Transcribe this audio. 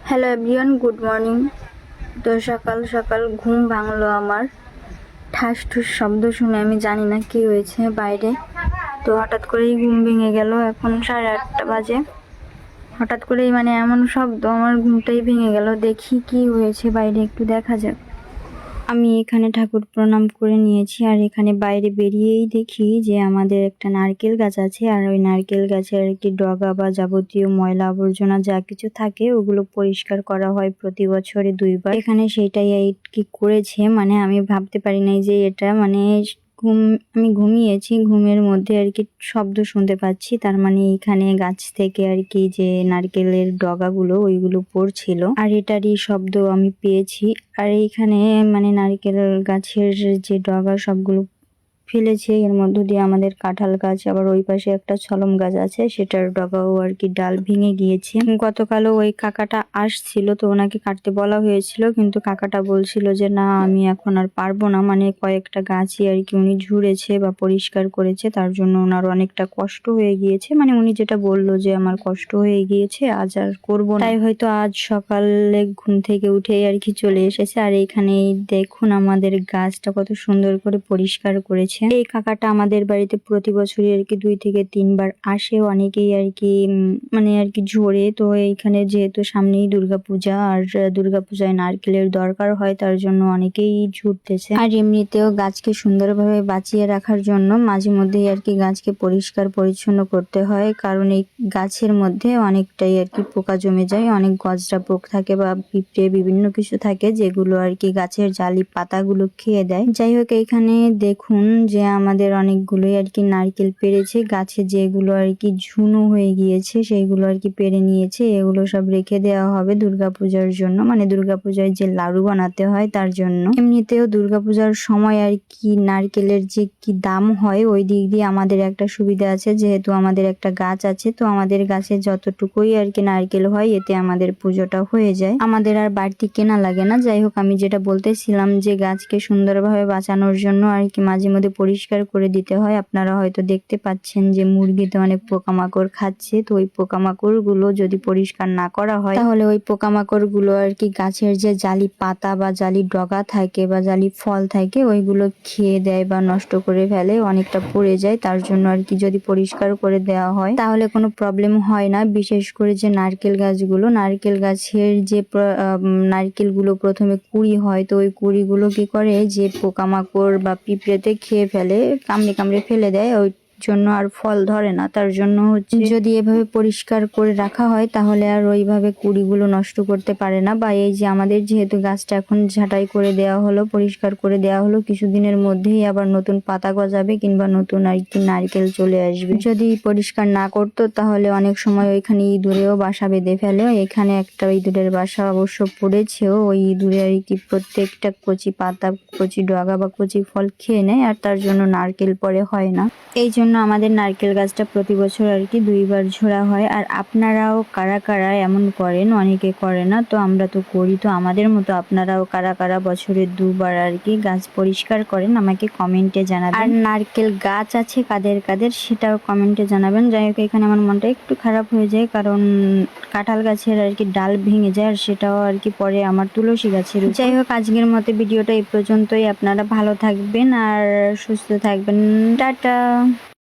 Hello everyone, good morning. তো সকাল সকাল ঘুম ভাঙলো আমার। ঠাস ঠুস শব্দ শুনে আমি জানি না কি হয়েছে বাইরে। তো হঠাৎ করেই ঘুম ভেঙে গেল। এখন 8:30 বাজে। হঠাৎ করেই এমন শব্দ, আমার ঘুমটাই ভেঙে গেল। দেখি কি হয়েছে বাইরে, একটু দেখা যাক। আমি এখানে ঠাকুর প্রণাম করে নিয়েছি, আর এখানে বাইরে বেরিয়েই দেখি যে আমাদের একটা নারকেল গাছ আছে, আর ওই নারকেল গাছের একটি ডগা বা যাবতীয় ময়লা আবর্জনা যা কিছু থাকে ওগুলো পরিষ্কার করা হয় প্রতি বছরে 2বার। এখানে সেটাই কি করেছে, আমি ভাবতে পারি নাই যে এটা আমি ঘুমিয়েছি, ঘুমের মধ্যে শব্দ শুনতে পাচ্ছি। তার এখানে গাছ থেকে যে নারকেলের ডগাগুলো ওইগুলো পড়ছিল, আর এটারই শব্দ আমি পেয়েছি। আর এইখানে নারকেল গাছের যে ডগা সবগুলো ফেলেছে, এর মধ্য দিয়ে আমাদের কাঁঠাল গাছ, আবার ওই পাশে একটা ছলম গাছ আছে, সেটার ডগাও ডাল ভেঙে গিয়েছে। গতকালও ওই কাকাটা আসছিল, তো ওনাকে কাটতে বলা হয়েছিল, কিন্তু কাকাটা বলছিল যে না, আমি এখন আর পারবো না। কয়েকটা গাছই উনি ঝুড়েছে বা পরিষ্কার করেছে, তার জন্য ওনার অনেকটা কষ্ট হয়ে গিয়েছে। উনি যেটা বললো যে আমার কষ্ট হয়ে গিয়েছে, আজ আর করবো না। তাই হয়তো আজ সকালে ঘুম থেকে উঠে চলে এসেছে। আর এইখানে দেখুন আমাদের গাছটা কত সুন্দর করে পরিষ্কার করেছে। এই কাকাটা আমাদের বাড়িতে প্রতি বছরই 2 থেকে 3বার আসে। অনেকেই ঝোরে। তো এইখানে যেহেতু সামনেই দুর্গাপূজা, আর দুর্গাপূজায় নারকেলের দরকার হয়, তার জন্য অনেকেই ঝুরতেছে। আর এমনিতেও গাছকে সুন্দরভাবে বাঁচিয়ে রাখার জন্য মাঝে মধ্যেই গাছকে পরিষ্কার পরিচ্ছন্ন করতে হয়, কারণ এই গাছের মধ্যে অনেকটাই পোকা জমে যায়। অনেক গজরা পোক থাকে বা পিঁপড়ে বিভিন্ন কিছু থাকে, যেগুলো গাছের জালি পাতাগুলো খেয়ে দেয়। যাই হোক, এইখানে দেখুন যে আমাদের অনেকগুলোই নারকেল পেরেছে। গাছে যেগুলো ঝুনো হয়ে গিয়েছে সেইগুলো পেরে নিয়েছে। এগুলো সব রেখে দেওয়া হবে দুর্গাপূজার জন্য, দুর্গাপূজায় যে লাড়ু বানাতে হয় তার জন্য। এমনিতেও দুর্গাপূজার সময় নারকেলের যে কি দাম হয়, ওই দিক দিয়ে আমাদের একটা সুবিধা আছে, যেহেতু আমাদের একটা গাছ আছে। তো আমাদের গাছে যতটুকুই নারকেল হয়, এতে আমাদের পুজোটা হয়ে যায়, আমাদের আর বাড়তি কেনা লাগে না। যাই হোক, আমি যেটা বলতেছিলাম যে গাছকে সুন্দরভাবে বাঁচানোর জন্য মাঝে মধ্যে পরিষ্কার করে দিতে হয়। আপনারা হয়তো দেখতে পাচ্ছেন যে মুরগিতে অনেক পোকামাকড় খাচ্ছে। তো ওই পোকামাকড় গুলো যদি পরিষ্কার না করা হয়, তাহলে ওই পোকামাকড় গুলো গাছের যে জালি পাতা বা জালি ডগা থাকে বা জালি ফল থাকে, ওইগুলো খেয়ে দেয় বা নষ্ট করে ফেলে, অনেকটা পড়ে যায়। তার জন্য যদি পরিষ্কার করে দেওয়া হয়, তাহলে কোনো প্রবলেম হয় না। বিশেষ করে যে নারকেল গাছগুলো, নারকেল গাছের যে নারকেল গুলো প্রথমে কুড়ি হয়, তো ওই কুড়িগুলো কি করে যে পোকামাকড় বা পিঁপড়েতে খেয়ে ফেলে, কামড়ে কামড়ে ফেলে দেয়, ওই জন্য আর ফল ধরে না। তার জন্য যদি এভাবে পরিষ্কার করে রাখা হয়, তাহলে আর ওইভাবে কুড়িগুলো নষ্ট করতে পারে না। বা এই যে আমাদের যেহেতু গাছটা এখন ঝাঁটাই করে দেওয়া হলো, পরিষ্কার করে দেওয়া হলো, কিছুদিনের মধ্যেই আবার নতুন পাতা গজাবে কিংবা নতুন নারকেল চলে আসবে। যদি পরিষ্কার না করতো, তাহলে অনেক সময় ওইখানে ইঁদুরেও বাসা বেঁধে ফেলে। এখানে একটা ইঁদুরের বাসা অবশ্য পড়েছেও। ওই ইঁদুরে প্রত্যেকটা কচি পাতা, কচি ডগা বা কচি ফল খেয়ে নেয়, আর তার জন্য নারকেল পরে হয় না। এই জন্য আমাদের নারকেল গাছটা প্রতি বছর 2বার ঝোড়া হয়। আর আপনারাও কারা কারা এমন করেন? অনেকে করে না, তো আমরা তো করি। তো আমাদের মতো আপনারাও কারা কারা বছরে 2বার গাছ পরিষ্কার করেন, আমাকে কমেন্টে জানাবেন। আর নারকেল গাছ আছে কাদের কাদের, সেটাও কমেন্টে জানাবেন। যাই হোক, এখানে আমার মনটা একটু খারাপ হয়ে যায়, কারণ কাঁঠাল গাছের ডাল ভেঙে যায়, আর সেটাও পরে আমার তুলসী গাছের। যাই হোক, আজকের মতো ভিডিওটা এই পর্যন্তই। আপনারা ভালো থাকবেন আর সুস্থ থাকবেন। টাটা।